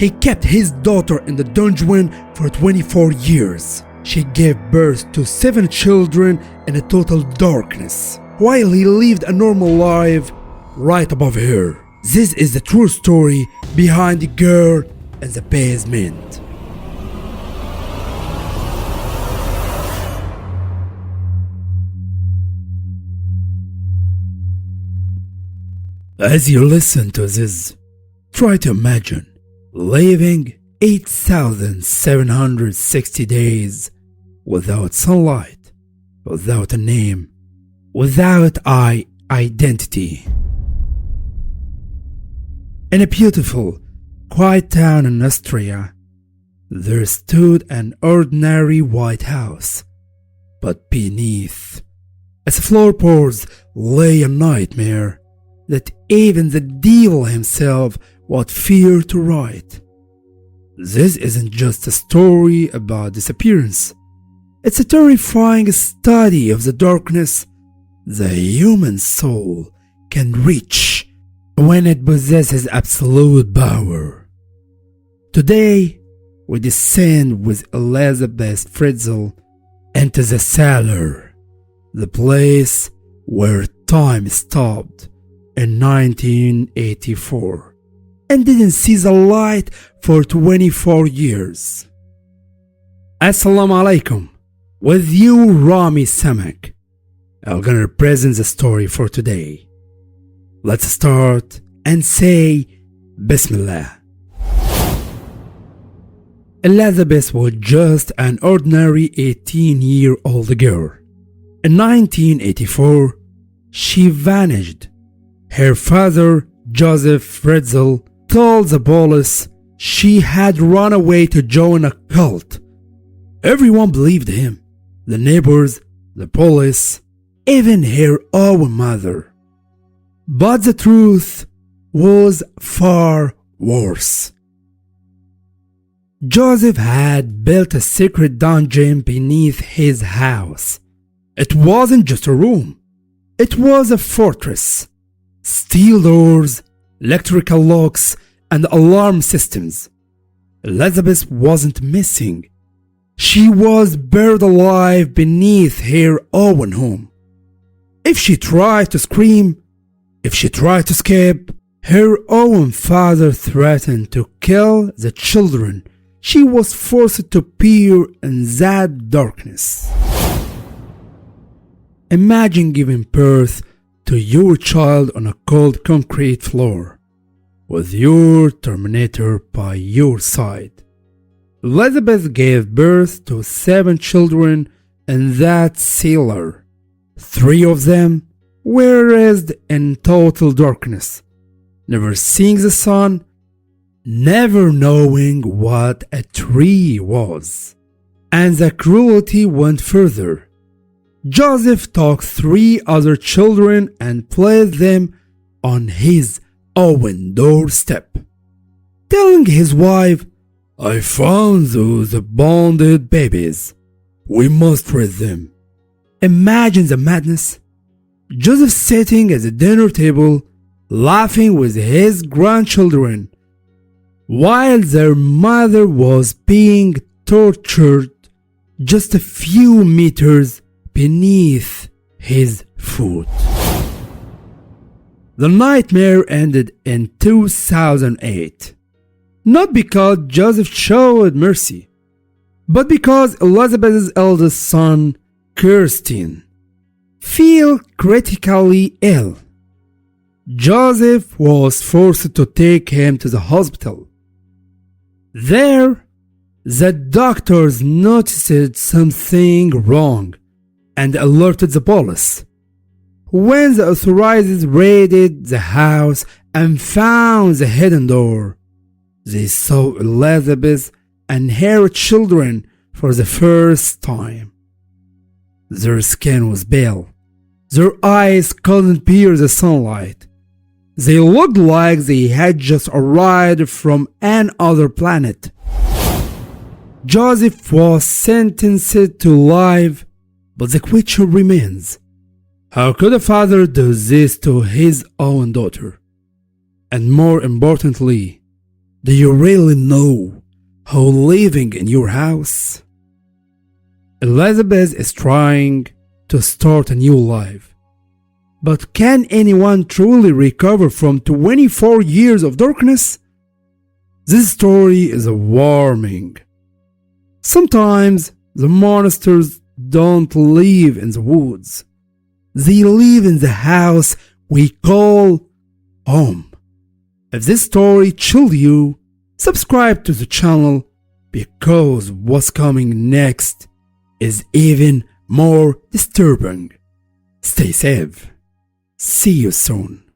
He kept his daughter in the dungeon for 24 years. She gave birth to 7 children in a total darkness, while he lived a normal life right above her. This is the true story behind the girl in the basement. As you listen to this, try to imagine living 8,760 days without sunlight, without a name, without identity. In a beautiful, quiet town in Austria, there stood an ordinary white house, but beneath its floorboards lay a nightmare that even the devil himself would fear to write. This isn't just a story about disappearance. It's a terrifying study of the darkness the human soul can reach when it possesses absolute power. Today, we descend with Elisabeth Fritzl into the Cellar, the place where time stopped in 1984 and didn't see the light for 24 years. Assalamu alaikum. With you, Rami Samak. I'm gonna present the story for today. Let's start and say Bismillah. Elisabeth was just an ordinary 18-year-old girl. In 1984, she vanished. Her father, Joseph Fritzl, told the police she had run away to join a cult. Everyone believed him. The neighbors, the police, even her own mother. But the truth was far worse. Joseph had built a secret dungeon beneath his house. It wasn't just a room. It was a fortress. Steel doors, electrical locks, and alarm systems. Elisabeth wasn't missing. She was buried alive beneath her own home. If she tried to scream, if she tried to escape, her own father threatened to kill the children. She was forced to peer in that darkness. Imagine giving birth to your child on a cold concrete floor, with your Terminator by your side. Elisabeth gave birth to 7 children in that cellar. 3 of them were raised in total darkness, never seeing the sun, never knowing what a tree was. And the cruelty went further. Joseph took 3 other children and placed them on his own doorstep, telling his wife, "I found those bonded babies. We must raise them." Imagine the madness. Joseph sitting at the dinner table, laughing with his grandchildren, while their mother was being tortured just a few meters beneath his foot. The nightmare ended in 2008. Not because Joseph showed mercy, but because Elisabeth's eldest son, Kirsten, fell critically ill. Joseph was forced to take him to the hospital. There, the doctors noticed something wrong and alerted the police. When the authorities raided the house and found the hidden door, they saw Elisabeth and her children for the first time. Their skin was pale. Their eyes couldn't bear the sunlight. They looked like they had just arrived from another planet. Joseph was sentenced to life, but the question remains. How could a father do this to his own daughter? And more importantly, Do you really know who living in your house? Elizabeth is trying to start a new life. But can anyone truly recover from 24 years of darkness? This story is warming. Sometimes the monsters don't live in the woods. They live in the house we call home. If this story chilled you, subscribe to the channel because what's coming next is even more disturbing. Stay safe. See you soon.